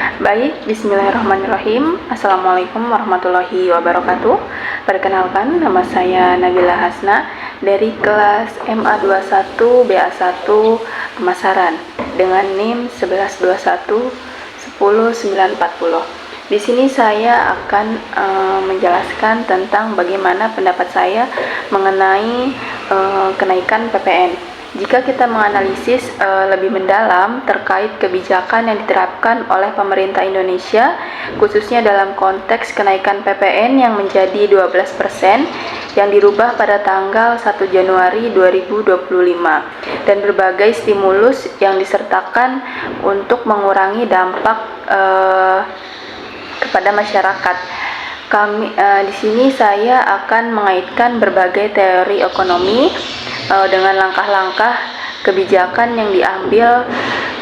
Baik, bismillahirrahmanirrahim. Assalamualaikum warahmatullahi wabarakatuh. Perkenalkan, nama saya Nabila Hasna dari kelas MA21 BA1 Pemasaran dengan NIM 1121 10940. Di sini saya akan menjelaskan tentang bagaimana pendapat saya mengenai kenaikan PPN. Jika kita menganalisis lebih mendalam terkait kebijakan yang diterapkan oleh pemerintah Indonesia, khususnya dalam konteks kenaikan PPN yang menjadi 12% yang dirubah pada tanggal 1 Januari 2025 dan berbagai stimulus yang disertakan untuk mengurangi dampak kepada masyarakat. Di sini saya akan mengaitkan berbagai teori ekonomi dengan langkah-langkah kebijakan yang diambil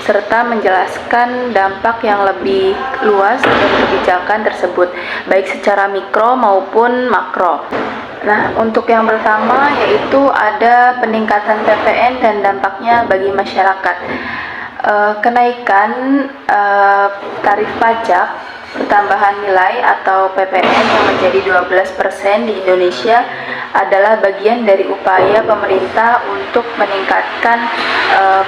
serta menjelaskan dampak yang lebih luas dari kebijakan tersebut, baik secara mikro maupun makro. Nah, untuk yang pertama yaitu ada peningkatan PPN dan dampaknya bagi masyarakat. Kenaikan tarif pajak pertambahan nilai atau PPN yang menjadi 12% di Indonesia adalah bagian dari upaya pemerintah untuk meningkatkan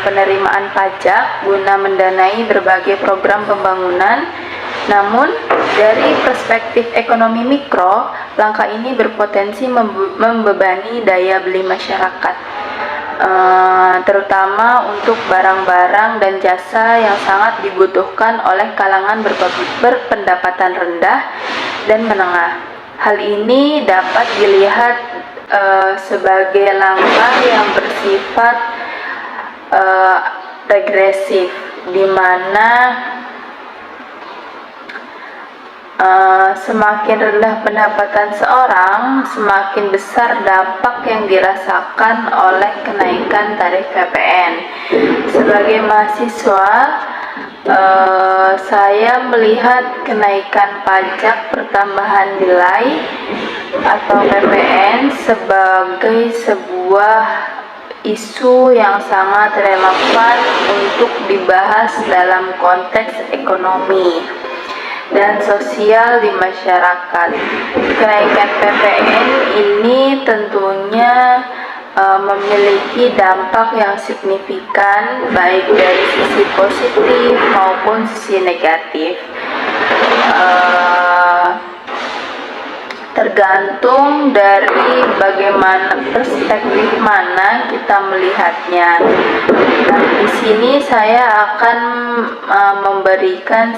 penerimaan pajak guna mendanai berbagai program pembangunan. Namun, dari perspektif ekonomi mikro, langkah ini berpotensi membebani daya beli masyarakat, terutama untuk barang-barang dan jasa yang sangat dibutuhkan oleh kalangan berpendapatan rendah dan menengah. Hal ini dapat dilihat sebagai langkah yang bersifat regresif, di mana semakin rendah pendapatan seorang, semakin besar dampak yang dirasakan oleh kenaikan tarif PPN. Sebagai mahasiswa, saya melihat kenaikan pajak pertambahan nilai atau PPN sebagai sebuah isu yang sangat relevan untuk dibahas dalam konteks ekonomi dan sosial di masyarakat. Kenaikan PPN ini tentunya memiliki dampak yang signifikan baik dari sisi positif maupun sisi negatif. Tergantung dari bagaimana perspektif mana kita melihatnya. Nah, di sini saya akan memberikan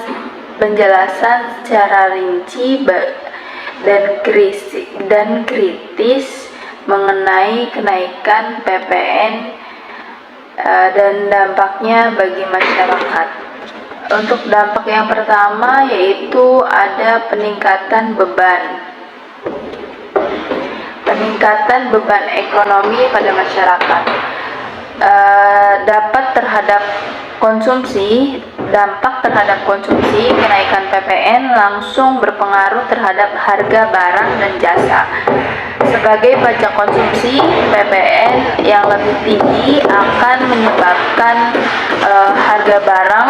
penjelasan secara rinci dan kritis mengenai kenaikan PPN dan dampaknya bagi masyarakat. Untuk dampak yang pertama yaitu ada peningkatan beban ekonomi pada masyarakat. Dampak terhadap konsumsi, kenaikan PPN langsung berpengaruh terhadap harga barang dan jasa. Sebagai pajak konsumsi, PPN yang lebih tinggi akan menyebabkan harga barang,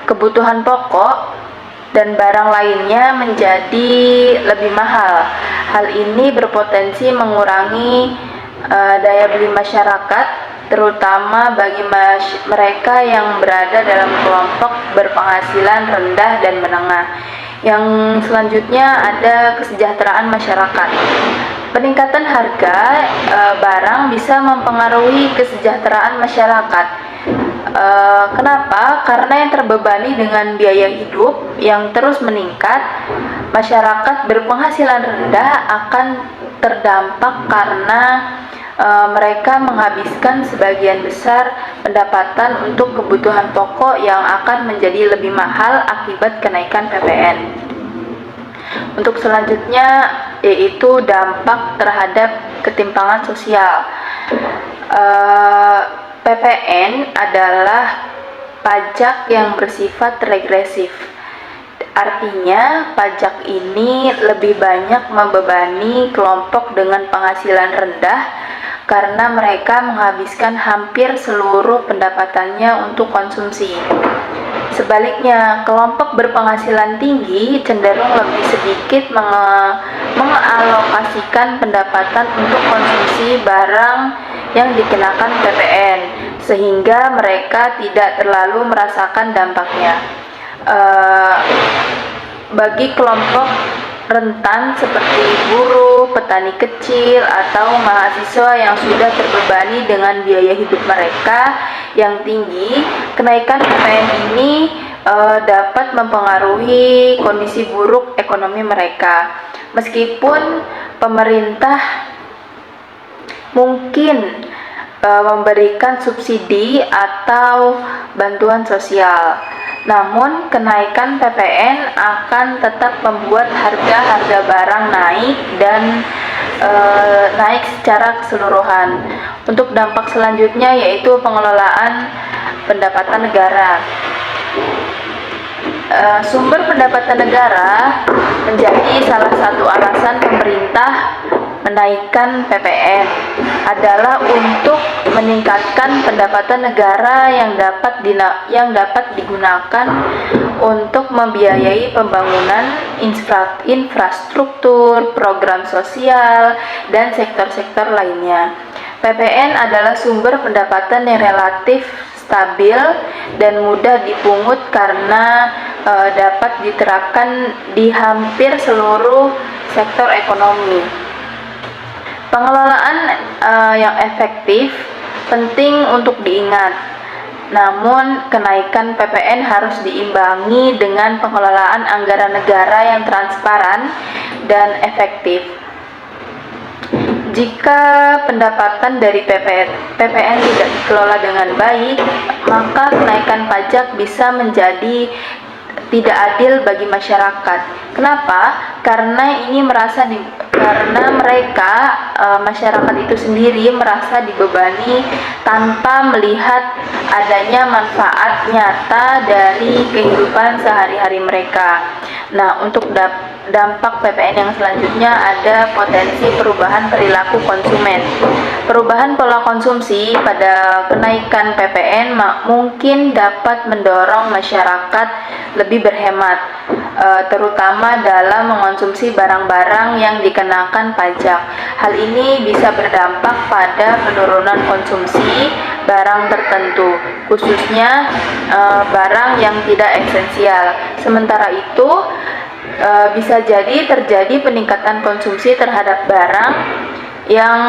kebutuhan pokok, dan barang lainnya menjadi lebih mahal. Hal ini berpotensi mengurangi daya beli masyarakat, terutama bagi mereka yang berada dalam kelompok berpenghasilan rendah dan menengah. Yang selanjutnya ada kesejahteraan masyarakat. Peningkatan harga barang bisa mempengaruhi kesejahteraan masyarakat. Kenapa? Karena yang terbebani dengan biaya hidup yang terus meningkat, masyarakat berpenghasilan rendah akan terdampak karena mereka menghabiskan sebagian besar pendapatan untuk kebutuhan pokok yang akan menjadi lebih mahal akibat kenaikan PPN. Untuk selanjutnya yaitu dampak terhadap ketimpangan sosial. PPN adalah pajak yang bersifat regresif. Artinya, pajak ini lebih banyak membebani kelompok dengan penghasilan rendah karena mereka menghabiskan hampir seluruh pendapatannya untuk konsumsi. Sebaliknya, kelompok berpenghasilan tinggi cenderung lebih sedikit mengalokasikan pendapatan untuk konsumsi barang yang dikenakan PPN, sehingga mereka tidak terlalu merasakan dampaknya. Bagi kelompok rentan seperti buruh, petani kecil, atau mahasiswa yang sudah terbebani dengan biaya hidup mereka yang tinggi, kenaikan PPN ini dapat mempengaruhi kondisi buruk ekonomi mereka. Meskipun pemerintah mungkin memberikan subsidi atau bantuan sosial, namun kenaikan PPN akan tetap membuat harga barang naik dan naik secara keseluruhan. Untuk dampak selanjutnya yaitu pengelolaan pendapatan negara. Sumber pendapatan negara menjadi salah satu alasan pemerintah menaikkan PPN adalah untuk meningkatkan pendapatan negara yang dapat digunakan untuk membiayai pembangunan infrastruktur, program sosial, dan sektor-sektor lainnya. PPN adalah sumber pendapatan yang relatif stabil dan mudah dipungut karena dapat diterapkan di hampir seluruh sektor ekonomi. Pengelolaan yang efektif penting untuk diingat. Namun, kenaikan PPN harus diimbangi dengan pengelolaan anggaran negara yang transparan dan efektif. Jika pendapatan dari PPN tidak dikelola dengan baik, maka kenaikan pajak bisa menjadi tidak adil bagi masyarakat. Kenapa? Karena mereka masyarakat itu sendiri merasa dibebani tanpa melihat adanya manfaat nyata dari kehidupan sehari-hari mereka. Nah, untuk dampak PPN yang selanjutnya ada potensi perubahan perilaku konsumen. Perubahan pola konsumsi pada kenaikan PPN mungkin dapat mendorong masyarakat lebih berhemat, terutama dalam mengonsumsi barang-barang yang dikenakan pajak. Hal ini bisa berdampak pada penurunan konsumsi barang tertentu, khususnya barang yang tidak esensial. Sementara itu, bisa jadi terjadi peningkatan konsumsi terhadap barang yang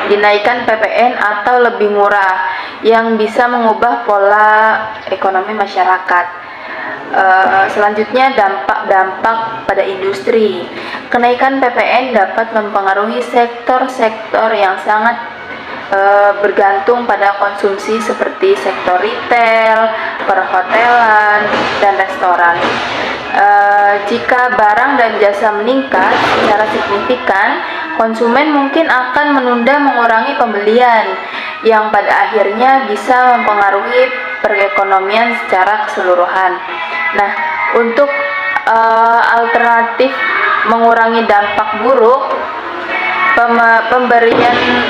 dinaikkan PPN atau lebih murah, yang bisa mengubah pola ekonomi masyarakat. Selanjutnya, dampak pada industri. Kenaikan PPN dapat mempengaruhi sektor-sektor yang sangat bergantung pada konsumsi seperti sektor retail, perhotelan, dan restoran. Jika barang dan jasa meningkat secara signifikan, konsumen mungkin akan mengurangi pembelian, yang pada akhirnya bisa mempengaruhi perekonomian secara keseluruhan. Nah, untuk alternatif mengurangi dampak buruk,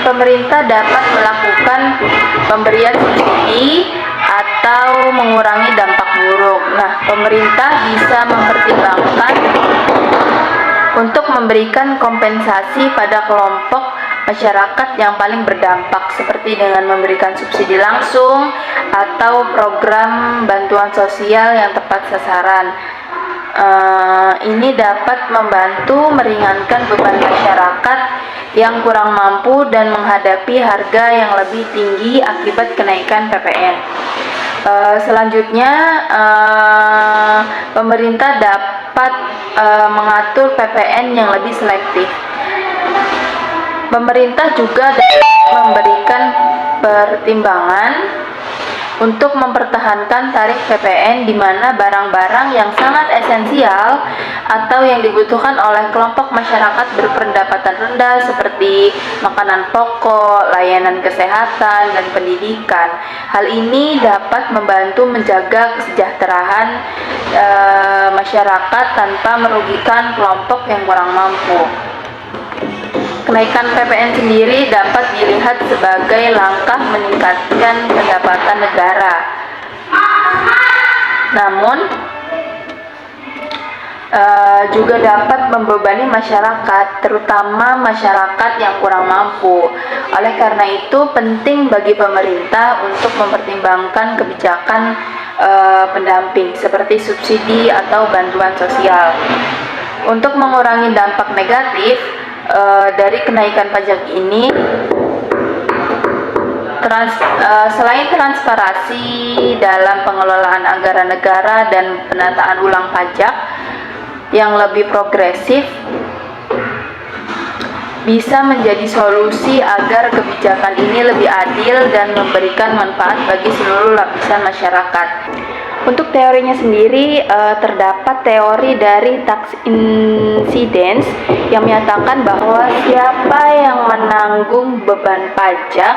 pemerintah dapat melakukan pemberian subsidi atau mengurangi dampak buruk. Nah, pemerintah bisa mempertimbangkan untuk memberikan kompensasi pada kelompok masyarakat yang paling berdampak, seperti dengan memberikan subsidi langsung atau program bantuan sosial yang tepat sasaran. Ini dapat membantu meringankan beban masyarakat yang kurang mampu dan menghadapi harga yang lebih tinggi akibat kenaikan PPN. Selanjutnya, pemerintah dapat mengatur PPN yang lebih selektif. Pemerintah juga dapat memberikan pertimbangan untuk mempertahankan tarif PPN di mana barang-barang yang sangat esensial atau yang dibutuhkan oleh kelompok masyarakat berpendapatan rendah seperti makanan pokok, layanan kesehatan, dan pendidikan. Hal ini dapat membantu menjaga kesejahteraan masyarakat tanpa merugikan kelompok yang kurang mampu. Kenaikan PPN sendiri dapat dilihat sebagai langkah meningkatkan pendapatan negara. Namun juga dapat membebani masyarakat, terutama masyarakat yang kurang mampu. Oleh karena itu, penting bagi pemerintah untuk mempertimbangkan kebijakan pendamping seperti subsidi atau bantuan sosial. Untuk mengurangi dampak negatif dari kenaikan pajak ini, selain transparansi dalam pengelolaan anggaran negara dan penataan ulang pajak yang lebih progresif bisa menjadi solusi agar kebijakan ini lebih adil dan memberikan manfaat bagi seluruh lapisan masyarakat. Untuk teorinya sendiri, terdapat teori dari tax incidence yang menyatakan bahwa siapa yang menanggung beban pajak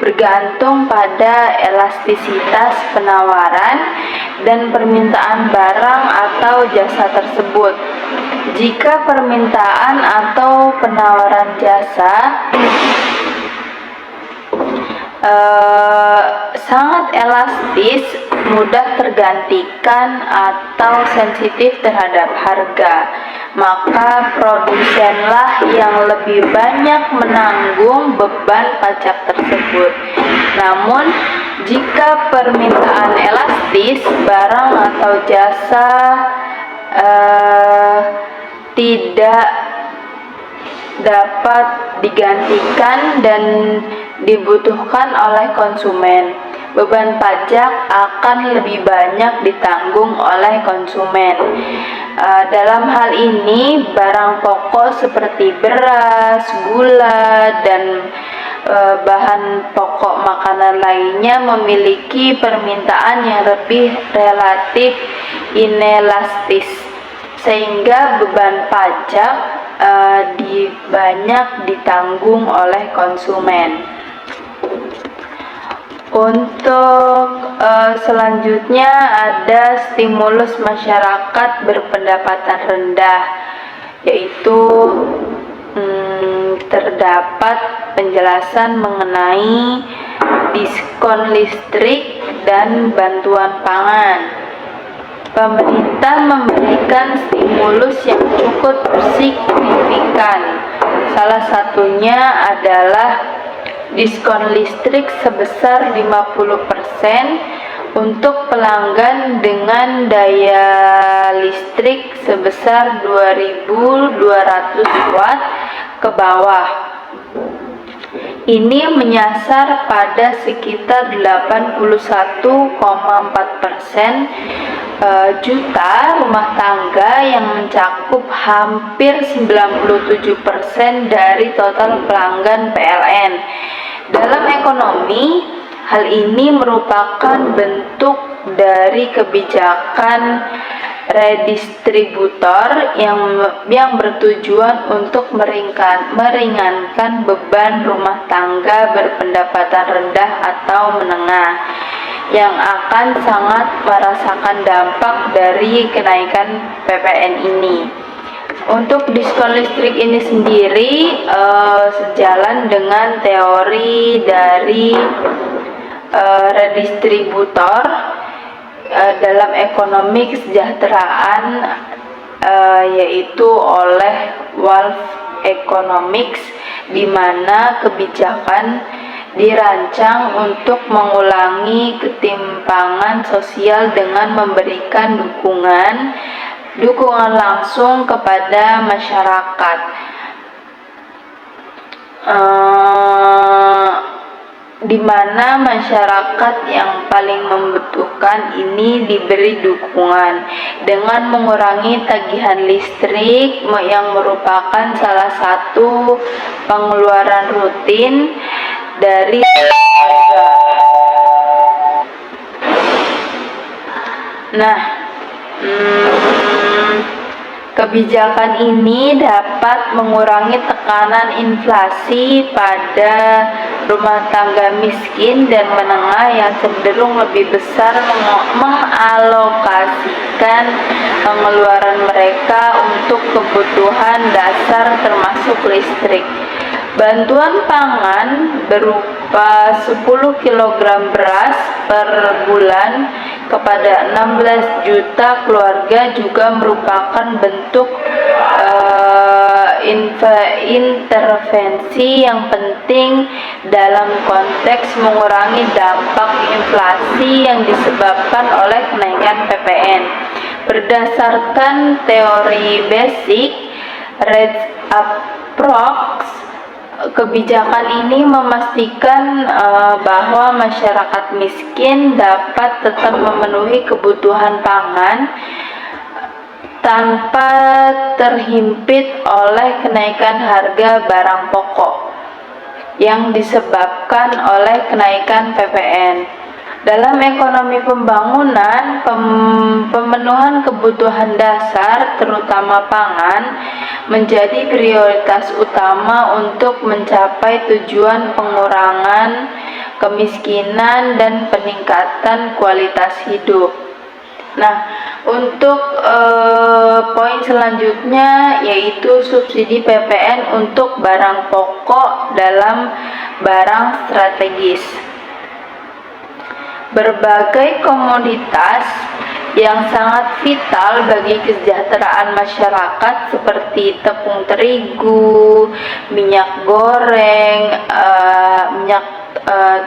bergantung pada elastisitas penawaran dan permintaan barang atau jasa tersebut. Jika permintaan atau penawaran jasa sangat elastis, mudah tergantikan atau sensitif terhadap harga, maka produsenlah yang lebih banyak menanggung beban pajak tersebut. Namun, jika permintaan elastis, barang atau jasa tidak dapat digantikan dan dibutuhkan oleh konsumen, beban pajak akan lebih banyak ditanggung oleh konsumen. Dalam hal ini, barang pokok seperti beras, gula, dan bahan pokok makanan lainnya memiliki permintaan yang lebih relatif inelastis, sehingga beban pajak banyak ditanggung oleh konsumen. Untuk selanjutnya ada stimulus masyarakat berpendapatan rendah, yaitu terdapat penjelasan mengenai diskon listrik dan bantuan pangan. Pemerintah memberikan stimulus yang cukup signifikan. Salah satunya adalah diskon listrik sebesar 50% untuk pelanggan dengan daya listrik sebesar 2.200 watt ke bawah. Ini menyasar pada sekitar 81,4% juta rumah tangga yang mencakup hampir 97% dari total pelanggan PLN. Dalam ekonomi, hal ini merupakan bentuk dari kebijakan redistributor yang bertujuan untuk meringankan beban rumah tangga berpendapatan rendah atau menengah yang akan sangat merasakan dampak dari kenaikan PPN ini. Untuk diskon listrik ini sendiri sejalan dengan teori dari redistributor dalam ekonomi kesejahteraan, yaitu oleh Wolf Economics, di mana kebijakan dirancang untuk mengurangi ketimpangan sosial dengan memberikan dukungan langsung kepada masyarakat, di mana masyarakat yang paling membutuhkan ini diberi dukungan dengan mengurangi tagihan listrik yang merupakan salah satu pengeluaran rutin dari warga. Nah, kebijakan ini dapat mengurangi tekanan inflasi pada rumah tangga miskin dan menengah yang cenderung lebih besar mengalokasikan pengeluaran mereka untuk kebutuhan dasar termasuk listrik. Bantuan pangan berupa 10 kg beras per bulan kepada 16 juta keluarga juga merupakan bentuk intervensi yang penting dalam konteks mengurangi dampak inflasi yang disebabkan oleh kenaikan PPN. Berdasarkan teori basic Rate Approx, kebijakan ini memastikan bahwa masyarakat miskin dapat tetap memenuhi kebutuhan pangan tanpa terhimpit oleh kenaikan harga barang pokok yang disebabkan oleh kenaikan PPN. Dalam ekonomi pembangunan, pemenuhan kebutuhan dasar, terutama pangan, menjadi prioritas utama untuk mencapai tujuan pengurangan kemiskinan dan peningkatan kualitas hidup. Nah, untuk poin selanjutnya yaitu subsidi PPN untuk barang pokok dalam barang strategis. Berbagai komoditas yang sangat vital bagi kesejahteraan masyarakat seperti tepung terigu, minyak goreng,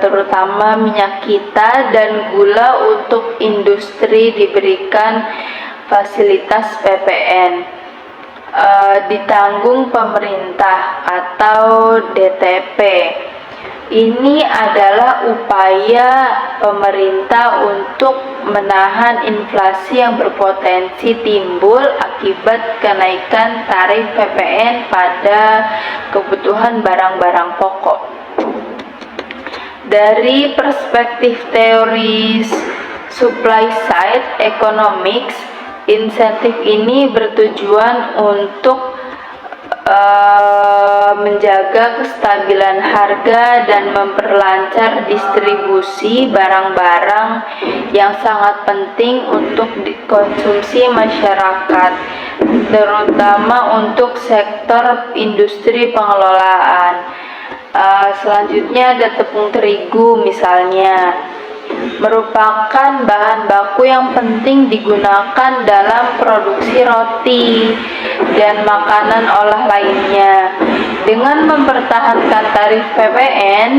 terutama minyak kita, dan gula untuk industri diberikan fasilitas PPN ditanggung pemerintah atau DTP. Ini adalah upaya pemerintah untuk menahan inflasi yang berpotensi timbul akibat kenaikan tarif PPN pada kebutuhan barang-barang pokok. Dari perspektif teori supply side economics, insentif ini bertujuan untuk menjaga kestabilan harga dan memperlancar distribusi barang-barang yang sangat penting untuk dikonsumsi masyarakat, terutama untuk sektor industri pengelolaan. Selanjutnya ada tepung terigu misalnya, merupakan bahan baku yang penting digunakan dalam produksi roti dan makanan olah lainnya. Dengan mempertahankan tarif PPN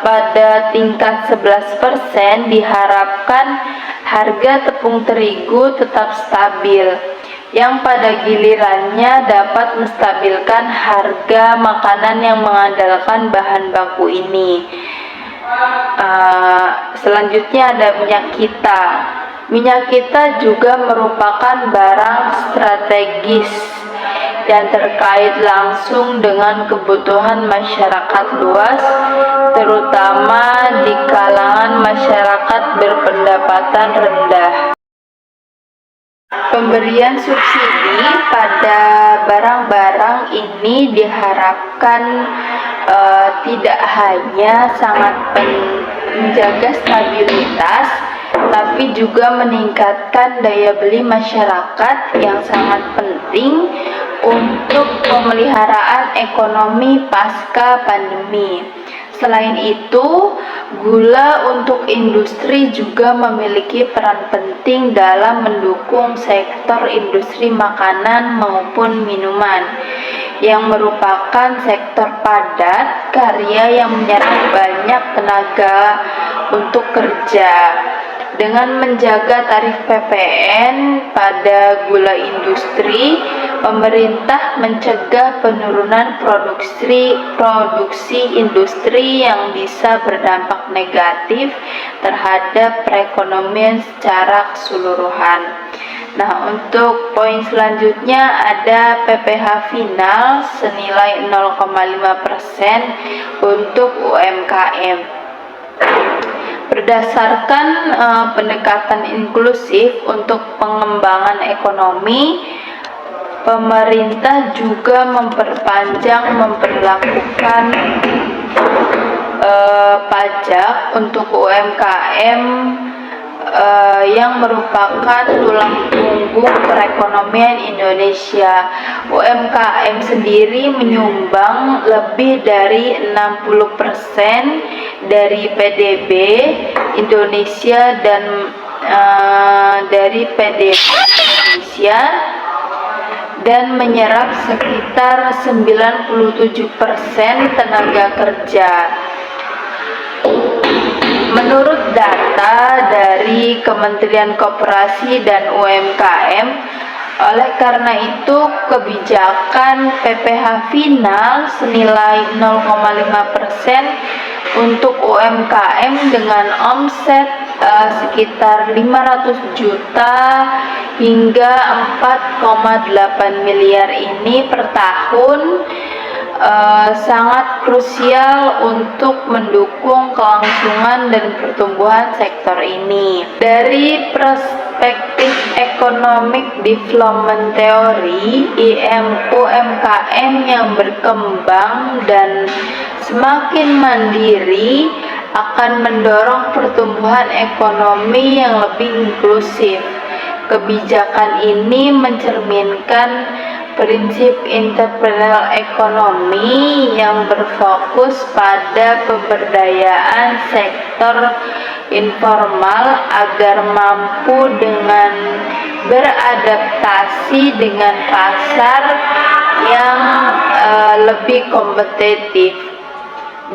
pada tingkat 11%, diharapkan harga tepung terigu tetap stabil, yang pada gilirannya dapat menstabilkan harga makanan yang mengandalkan bahan baku ini. Selanjutnya ada minyak kita. Minyak kita juga merupakan barang strategis yang terkait langsung dengan kebutuhan masyarakat luas, terutama di kalangan masyarakat berpendapatan rendah. Pemberian subsidi pada barang-barang ini diharapkan tidak hanya sangat menjaga stabilitas, tapi juga meningkatkan daya beli masyarakat yang sangat penting untuk pemeliharaan ekonomi pasca pandemi. Selain itu, gula untuk industri juga memiliki peran penting dalam mendukung sektor industri makanan maupun minuman, yang merupakan sektor padat karya yang menyerap banyak tenaga untuk kerja. Dengan menjaga tarif PPN pada gula industri, pemerintah mencegah penurunan produksi industri yang bisa berdampak negatif terhadap perekonomian secara keseluruhan. Nah, untuk poin selanjutnya ada PPh final senilai 0,5% untuk UMKM. Berdasarkan pendekatan inklusif untuk pengembangan ekonomi, pemerintah juga memperlakukan pajak untuk UMKM yang merupakan tulang punggung perekonomian Indonesia. UMKM sendiri menyumbang lebih dari 60% dari PDB Indonesia dan dari PDB Indonesia dan menyerap sekitar 97% tenaga kerja. Menurut data dari Kementerian Koperasi dan UMKM, oleh karena itu kebijakan PPh final senilai 0,5% untuk UMKM dengan omset sekitar 500 juta hingga 4,8 miliar ini per tahun sangat krusial untuk mendukung kelangsungan dan pertumbuhan sektor ini. Dari perspektif Economic Development Theory, UMKM yang berkembang dan semakin mandiri akan mendorong pertumbuhan ekonomi yang lebih inklusif. Kebijakan ini mencerminkan prinsip entrepreneurial ekonomi yang berfokus pada pemberdayaan sektor informal agar mampu dengan beradaptasi dengan pasar yang lebih kompetitif,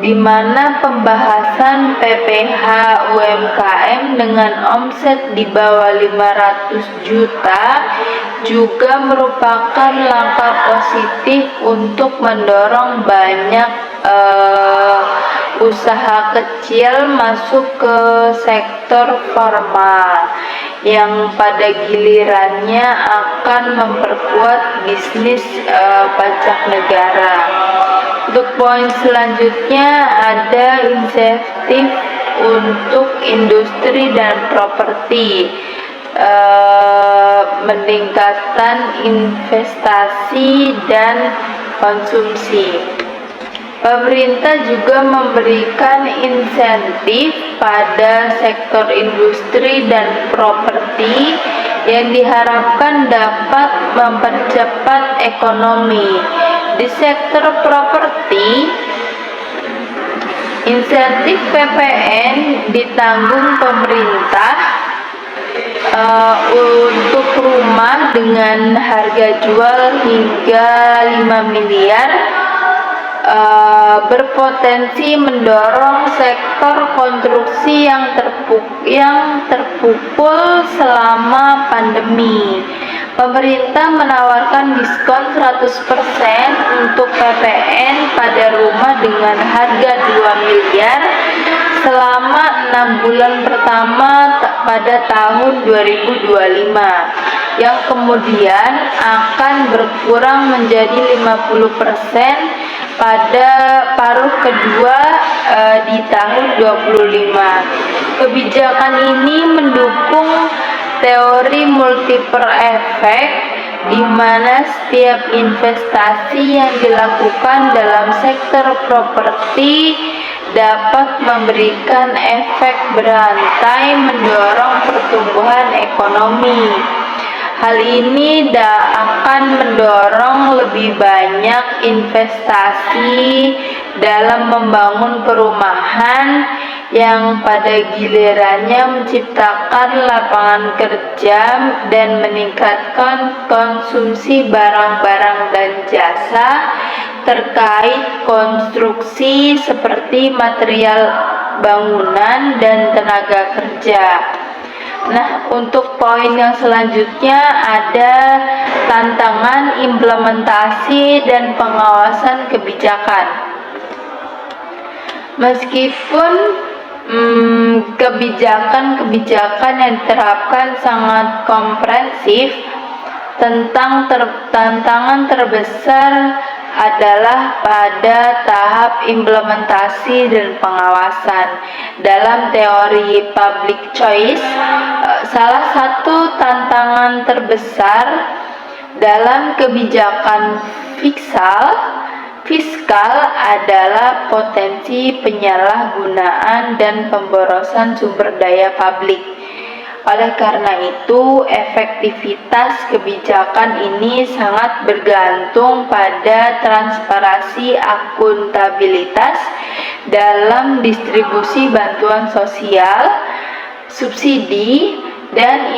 di mana pembahasan PPh UMKM dengan omset di bawah 500 juta juga merupakan langkah positif untuk mendorong banyak usaha kecil masuk ke sektor formal yang pada gilirannya akan memperkuat bisnis pajak negara. Untuk poin selanjutnya ada insentif untuk industri dan properti, meningkatkan investasi dan konsumsi. Pemerintah juga memberikan insentif pada sektor industri dan properti yang diharapkan dapat mempercepat ekonomi. Di sektor properti, insentif PPN ditanggung pemerintah untuk rumah dengan harga jual hingga 5 miliar berpotensi mendorong sektor konstruksi yang terpukul selama pandemi. Pemerintah menawarkan diskon 100% untuk PPN pada rumah dengan harga 2 miliar selama 6 bulan pertama pada tahun 2025, yang kemudian akan berkurang menjadi 50% pada paruh kedua di tahun 25. Kebijakan ini mendukung teori multiplier effect, di mana setiap investasi yang dilakukan dalam sektor properti dapat memberikan efek berantai mendorong pertumbuhan ekonomi. Hal ini akan mendorong lebih banyak investasi dalam membangun perumahan yang pada gilirannya menciptakan lapangan kerja dan meningkatkan konsumsi barang-barang dan jasa terkait konstruksi seperti material bangunan dan tenaga kerja. Nah, untuk poin yang selanjutnya ada tantangan implementasi dan pengawasan kebijakan. Meskipun kebijakan yang diterapkan sangat komprehensif, tantangan terbesar adalah pada tahap implementasi dan pengawasan. Dalam teori public choice, salah satu tantangan terbesar dalam kebijakan fiskal adalah potensi penyalahgunaan dan pemborosan sumber daya publik. Oleh karena itu, efektivitas kebijakan ini sangat bergantung pada transparansi akuntabilitas dalam distribusi bantuan sosial, subsidi, dan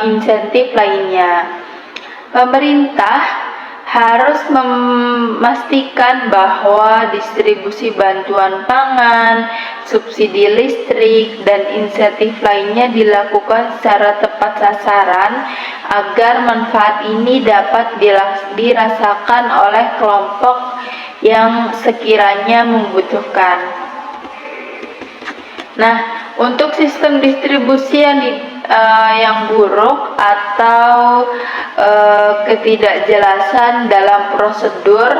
insentif lainnya. Pemerintah harus memastikan bahwa distribusi bantuan pangan, subsidi listrik, dan insentif lainnya dilakukan secara tepat sasaran agar manfaat ini dapat dirasakan oleh kelompok yang sekiranya membutuhkan. Nah, untuk sistem distribusi yang buruk atau ketidakjelasan dalam prosedur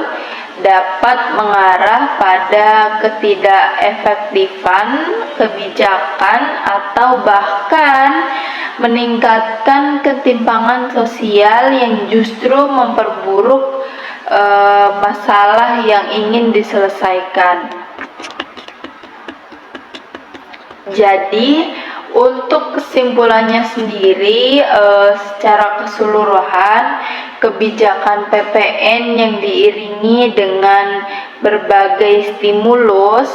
dapat mengarah pada ketidakefektifan kebijakan atau bahkan meningkatkan ketimpangan sosial yang justru memperburuk masalah yang ingin diselesaikan. Jadi, untuk kesimpulannya sendiri, secara keseluruhan, kebijakan PPN yang diiringi dengan berbagai stimulus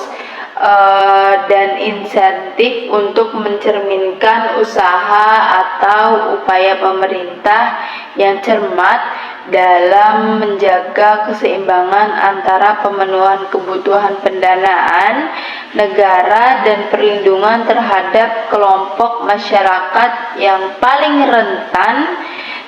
dan insentif untuk mencerminkan usaha atau upaya pemerintah yang cermat dalam menjaga keseimbangan antara pemenuhan kebutuhan pendanaan negara dan perlindungan terhadap kelompok masyarakat yang paling rentan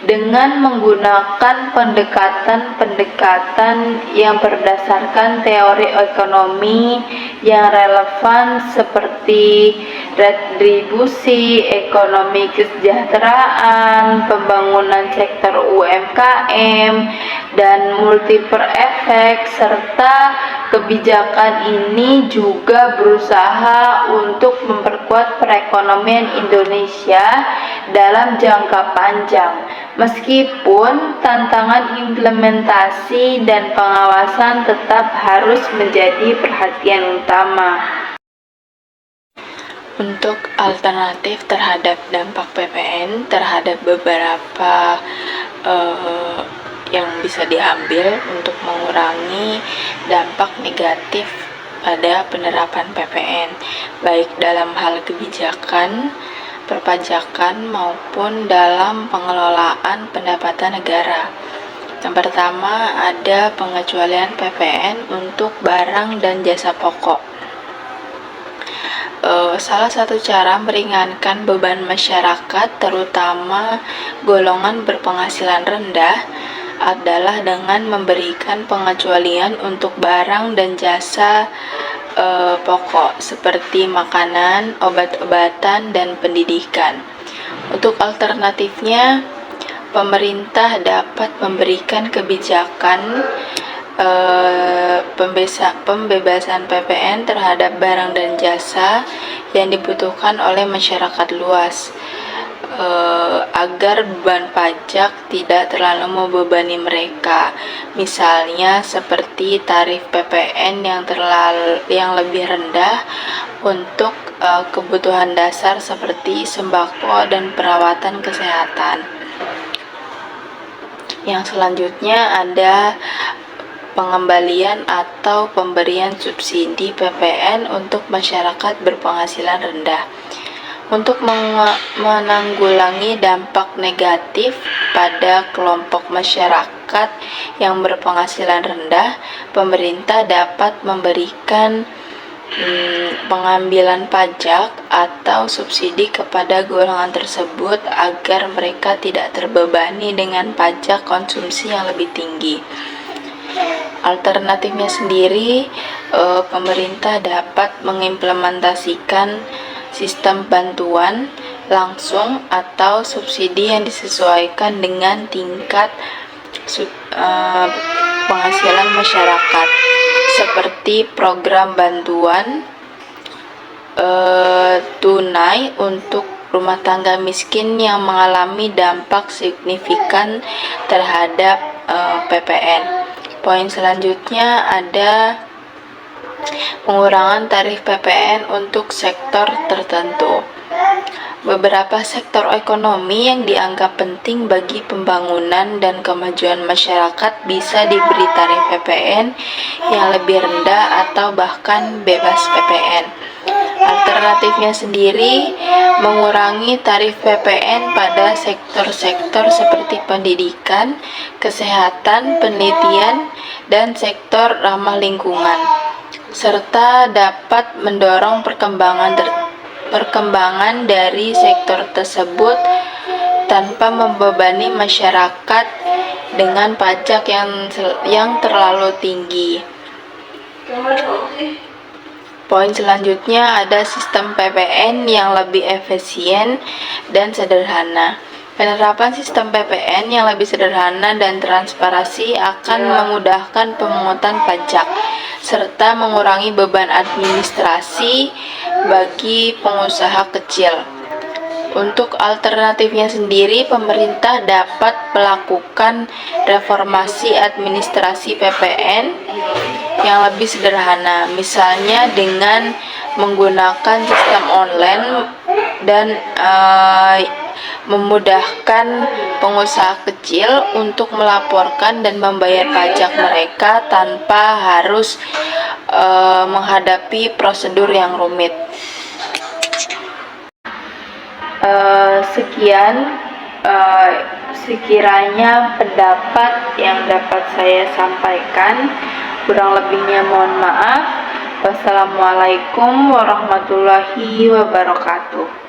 dengan menggunakan pendekatan-pendekatan yang berdasarkan teori ekonomi yang relevan seperti redistribusi, ekonomi kesejahteraan, pembangunan sektor UMKM, dan multiplier efek, serta kebijakan ini juga berusaha untuk memperkuat perekonomian Indonesia dalam jangka panjang. Meskipun tantangan implementasi dan pengawasan tetap harus menjadi perhatian utama. Untuk alternatif terhadap dampak PPN terhadap beberapa yang bisa diambil untuk mengurangi dampak negatif pada penerapan PPN, baik dalam hal kebijakan, perpajakan, maupun dalam pengelolaan pendapatan negara. Yang pertama, ada pengecualian PPN untuk barang dan jasa pokok. Salah satu cara meringankan beban masyarakat, terutama golongan berpenghasilan rendah, adalah dengan memberikan pengecualian untuk barang dan jasa pokok seperti makanan, obat-obatan, dan pendidikan. Untuk alternatifnya, pemerintah dapat memberikan kebijakan pembebasan PPN terhadap barang dan jasa yang dibutuhkan oleh masyarakat luas, agar beban pajak tidak terlalu membebani mereka. Misalnya seperti tarif PPN yang lebih rendah untuk kebutuhan dasar seperti sembako dan perawatan kesehatan. Yang selanjutnya ada pengembalian atau pemberian subsidi PPN untuk masyarakat berpenghasilan rendah. Untuk menanggulangi dampak negatif pada kelompok masyarakat yang berpenghasilan rendah, pemerintah dapat memberikan pengambilan pajak atau subsidi kepada golongan tersebut agar mereka tidak terbebani dengan pajak konsumsi yang lebih tinggi. Alternatifnya sendiri, pemerintah dapat mengimplementasikan sistem bantuan langsung atau subsidi yang disesuaikan dengan tingkat penghasilan masyarakat, seperti program bantuan tunai untuk rumah tangga miskin yang mengalami dampak signifikan terhadap PPN. Poin selanjutnya ada pengurangan tarif PPN untuk sektor tertentu. Beberapa sektor ekonomi yang dianggap penting bagi pembangunan dan kemajuan masyarakat bisa diberi tarif PPN yang lebih rendah atau bahkan bebas PPN. Alternatifnya sendiri, mengurangi tarif PPN pada sektor-sektor seperti pendidikan, kesehatan, penelitian, dan sektor ramah lingkungan, serta dapat mendorong perkembangan dari sektor tersebut tanpa membebani masyarakat dengan pajak yang terlalu tinggi. Poin selanjutnya ada sistem PPN yang lebih efisien dan sederhana. Penerapan sistem PPN yang lebih sederhana dan transparansi akan memudahkan pemungutan pajak serta mengurangi beban administrasi bagi pengusaha kecil. Untuk alternatifnya sendiri, pemerintah dapat melakukan reformasi administrasi PPN yang lebih sederhana, misalnya dengan menggunakan sistem online dan memudahkan pengusaha kecil untuk melaporkan dan membayar pajak mereka tanpa harus menghadapi prosedur yang rumit. Sekian sekiranya pendapat yang dapat saya sampaikan. Kurang lebihnya mohon maaf. Wassalamualaikum warahmatullahi wabarakatuh.